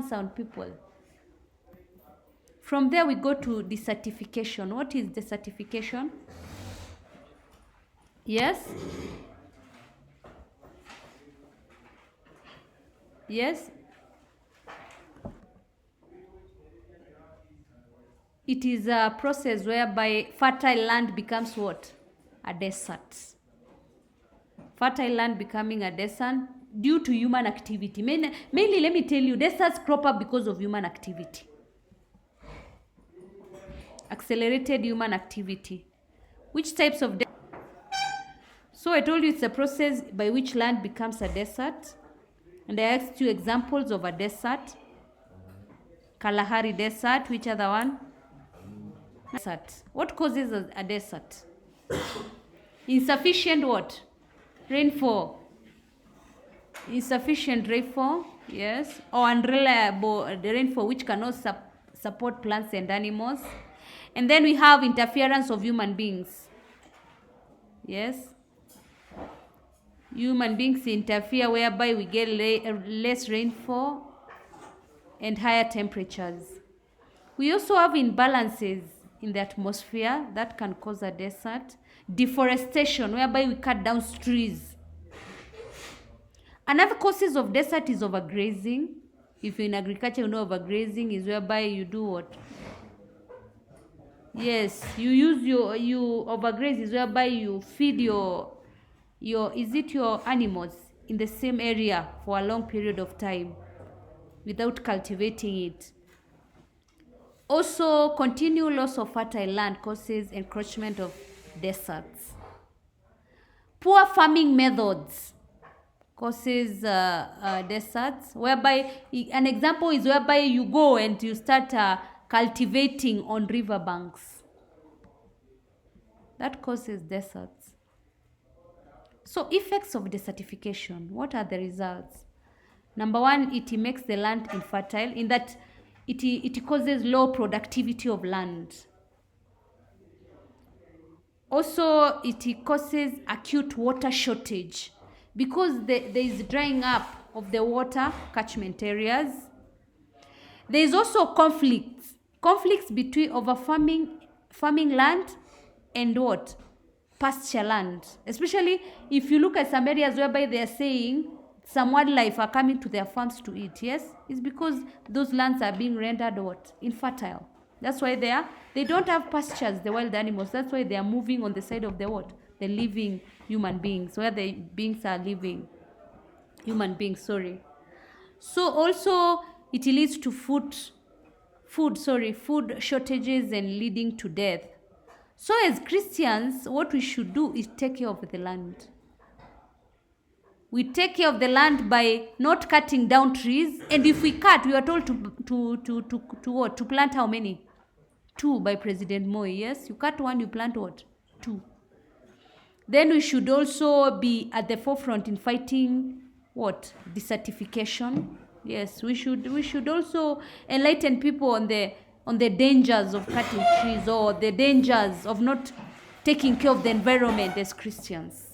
cancer on people. From there, we go to desertification. What is desertification? Yes? Yes? It is a process whereby fertile land becomes what? A desert. Fertile land becoming a desert due to human activity. Mainly, let me tell you, deserts crop up because of human activity. Accelerated human activity. Which types of desert? So I told you it's a process by which land becomes a desert. And I asked you examples of a desert. Kalahari Desert. Which other one? Desert. What causes a desert? Insufficient what? Rainfall. Insufficient rainfall, yes. Or unreliable rainfall which cannot support plants and animals. And then we have interference of human beings. Yes. Human beings interfere whereby we get less rainfall and higher temperatures. We also have imbalances in the atmosphere that can cause a desert. Deforestation, whereby we cut down trees. Another causes of desert is overgrazing. If you're in agriculture, you know overgrazing is whereby you do what? Yes, you overgraze is whereby you feed your animals in the same area for a long period of time without cultivating it. Also, continual loss of fertile land causes encroachment of deserts. Poor farming methods causes deserts, whereby an example is whereby you go and you start cultivating on riverbanks. That causes deserts. So effects of desertification, what are the results? Number one, it makes the land infertile in that it causes low productivity of land. Also, it causes acute water shortage because there is drying up of the water catchment areas. There is also conflicts between farming land and what? Pasture land. Especially if you look at some areas whereby they are saying some wildlife are coming to their farms to eat. Yes, it's because those lands are being rendered what? Infertile. That's why they don't have pastures, the wild animals. That's why they are moving on the side of the what? The living human beings, where the beings are living. Human beings, sorry. So also it leads to food shortages and leading to death. So as Christians, what we should do is take care of the land. We take care of the land by not cutting down trees. And if we cut, we are told to what? To plant how many? 2 by President Moi. Yes, you cut 1, you plant what? 2. Then we should also be at the forefront in fighting what? Desertification. Yes, we should also enlighten people on the dangers of cutting trees or the dangers of not taking care of the environment as Christians.